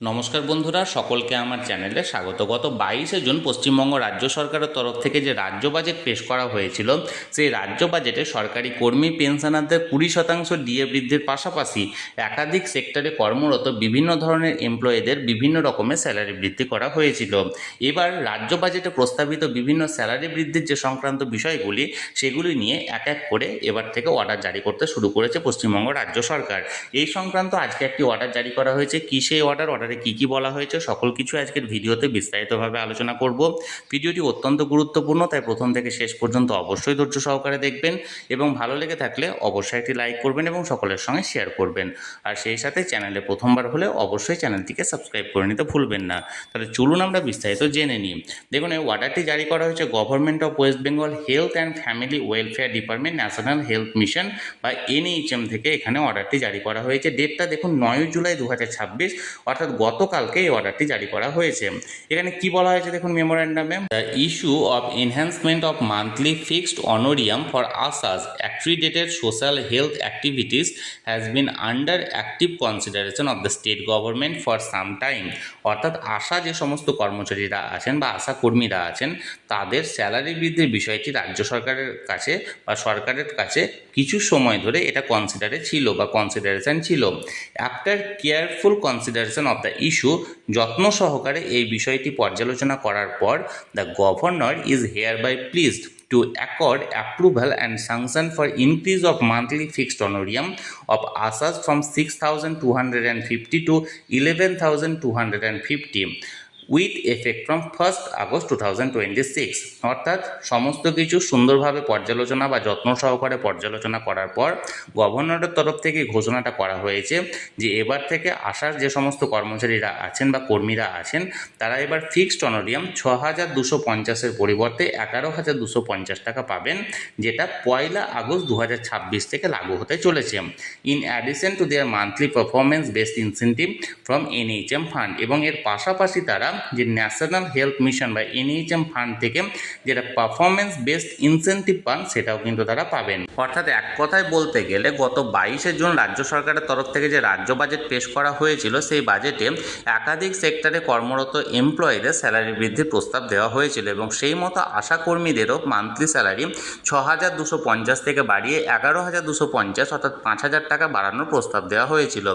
নমস্কার বন্ধুরা, সকলকে আমার চ্যানেলে স্বাগত। গত 22শে জুন পশ্চিমবঙ্গ রাজ্য সরকারের তরফ থেকে যে রাজ্য বাজেট পেশ করা হয়েছিল, সেই রাজ্য বাজেটে সরকারি কর্মী পেনশনারদের 20% ডিএ বৃদ্ধির পাশাপাশি একাধিক সেক্টরে কর্মরত বিভিন্ন ধরনের এমপ্লয়ীদের বিভিন্ন রকমের স্যালারি বৃদ্ধি করা হয়েছিল। এবার রাজ্য বাজেটে প্রস্তাবিত বিভিন্ন স্যালারি বৃদ্ধির যে সংক্রান্ত বিষয়গুলি, সেগুলি নিয়ে এক এক করে এবার থেকে অর্ডার জারি করতে শুরু করেছে পশ্চিমবঙ্গ রাজ্য সরকার। এই সংক্রান্ত আজকে একটি অর্ডার জারি করা হয়েছে। কি সেই অর্ডারে কি কি বলা হয়েছে সকল কিছু আজকের ভিডিওতে বিস্তারিতভাবে আলোচনা করব। ভিডিওটি অত্যন্ত গুরুত্বপূর্ণ, তাই প্রথম থেকে শেষ পর্যন্ত অবশ্যই ধৈর্য সহকারে দেখবেন এবং ভালো লেগে থাকলে অবশ্যই একটি লাইক করবেন এবং সকলের সঙ্গে শেয়ার করবেন। আর সেই সাথে চ্যানেলে প্রথমবার হলে অবশ্যই চ্যানেলটিকে সাবস্ক্রাইব করে নিতে ভুলবেন না। তাহলে চলুন আমরা বিস্তারিত জেনে নিই। দেখুন, এই অর্ডারটি জারি করা হয়েছে government of West Bengal health and family welfare department, national health mission বা NHM থেকে এখানে অর্ডারটি জারি করা হয়েছে। ডেটটা দেখুন 9 জুলাই 2026, অর্থাৎ গতকালকে এই অর্ডারটি জারি করা হয়েছে। এখানে কি বলা হয়েছে দেখুন মেমোরেন্ডামে, the issue of enhancement of monthly fixed honorarium for ASHAs accredited social health activities has been under active consideration of the state government for some time. অর্থাৎ আশা যে সমস্ত কর্মচারীরা আছেন বা আশা কর্মীরা আছেন, তাদের স্যালারি বৃদ্ধির বিষয়টি রাজ্য সরকারের কাছে বা সরকারের কাছে কিছু সময় ধরে এটা কনসিডারে ছিল বা কনসিডারেশন ছিল। After careful consideration of the issue, যত্ন সহকারে এই বিষয়টি পর্যালোচনা করার পর, the governor is hereby pleased to accord approval and sanction for increase of monthly fixed honorarium of ASAs from 6,250 to 11,250 with effect from 1 August 2026। অর্থাৎ সমস্ত কিছু সুন্দরভাবে পর্যালোচনা বা যত্ন সহকারে পর্যালোচনা করার পর গভর্নরের তরফ থেকে ঘোষণাটা করা হয়েছে যে এবার থেকে আশার যে সমস্ত কর্মচারীরা আছেন বা কর্মীরা আছেন, তারা এবার ফিক্সড অনোরিয়াম 6,250-এর পরিবর্তে 11,250 টাকা পাবেন, যেটা 1 আগস্ট 2026 থেকে লাগু হতে চলেছে। In addition to their monthly performance based incentive from NHM fund, এবং এর পাশাপাশি তারা যে ন্যাশনাল হেলথ মিশন বা NHM ফান্ড থেকে যেটা পারফরমেন্স বেসড ইনসেন্টিভ পান, সেটাও কিন্তু তারা পাবেন। অর্থাৎ এক কথায় বলতে গেলে গত 22শে জুন রাজ্য সরকারের তরফ থেকে যে রাজ্য বাজেট পেশ করা হয়েছিল, সেই বাজেটে একাধিক সেক্টরে কর্মরত এমপ্লয়ীদের স্যালারি বৃদ্ধির প্রস্তাব দেওয়া হয়েছিল এবং সেই মতো আশাকর্মীদেরও মান্থলি স্যালারি 6,250 থেকে বাড়িয়ে 11,250 অর্থাৎ 5,000 টাকা বাড়ানোর প্রস্তাব দেওয়া হয়েছিল।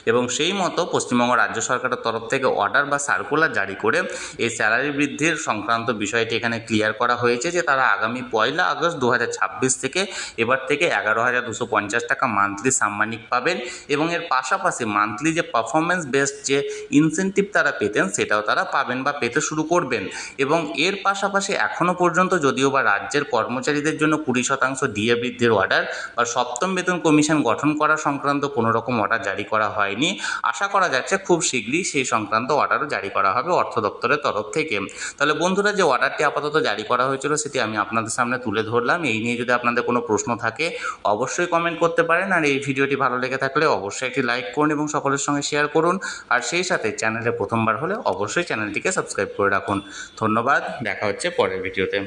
এবং সেই মতো পশ্চিমবঙ্গ রাজ্য সরকারের তরফ থেকে অর্ডার বা সার্কুলার জারি করে এই স্যালারি বৃদ্ধির সংক্রান্ত বিষয়টি এখানে ক্লিয়ার করা হয়েছে যে তারা আগামী 1 আগস্ট 2026 থেকে এবার থেকে 11,250 টাকা মান্থলি সাম্মানিক পাবেন এবং এর পাশাপাশি মান্থলি যে পারফরমেন্স বেসড যে ইনসেন্টিভ তারা পেতেন, সেটাও তারা পাবেন বা পেতে শুরু করবেন। এবং এর পাশাপাশি এখনও পর্যন্ত যদিও বা রাজ্যের কর্মচারীদের জন্য 20% ডিএ বৃদ্ধির অর্ডার বা সপ্তম বেতন কমিশন গঠন করা সংক্রান্ত কোনো রকম অর্ডার জারি করা হয়নি। আশা করা যাচ্ছে খুব শীঘ্রই সেই সংক্রান্ত অর্ডারও জারি করা হবে অর্থ দপ্তরের তরফ থেকে। তাহলে বন্ধুরা, যে অর্ডারটি আপাতত জারি করা হয়েছিল সেটি আমি আপনাদের সামনে তুলে ধরলাম। এই নিয়ে যদি আপনাদের কোনো প্রশ্ন থাকে অবশ্যই কমেন্ট করতে পারেন। আর এই ভিডিওটি ভালো লেগে থাকলে অবশ্যই একটি লাইক করুন এবং সকলের সঙ্গে শেয়ার করুন। আর সেই সাথে চ্যানেলে প্রথমবার হলে অবশ্যই চ্যানেলটিকে সাবস্ক্রাইব করে রাখুন। ধন্যবাদ, দেখা হচ্ছে পরের ভিডিওতে।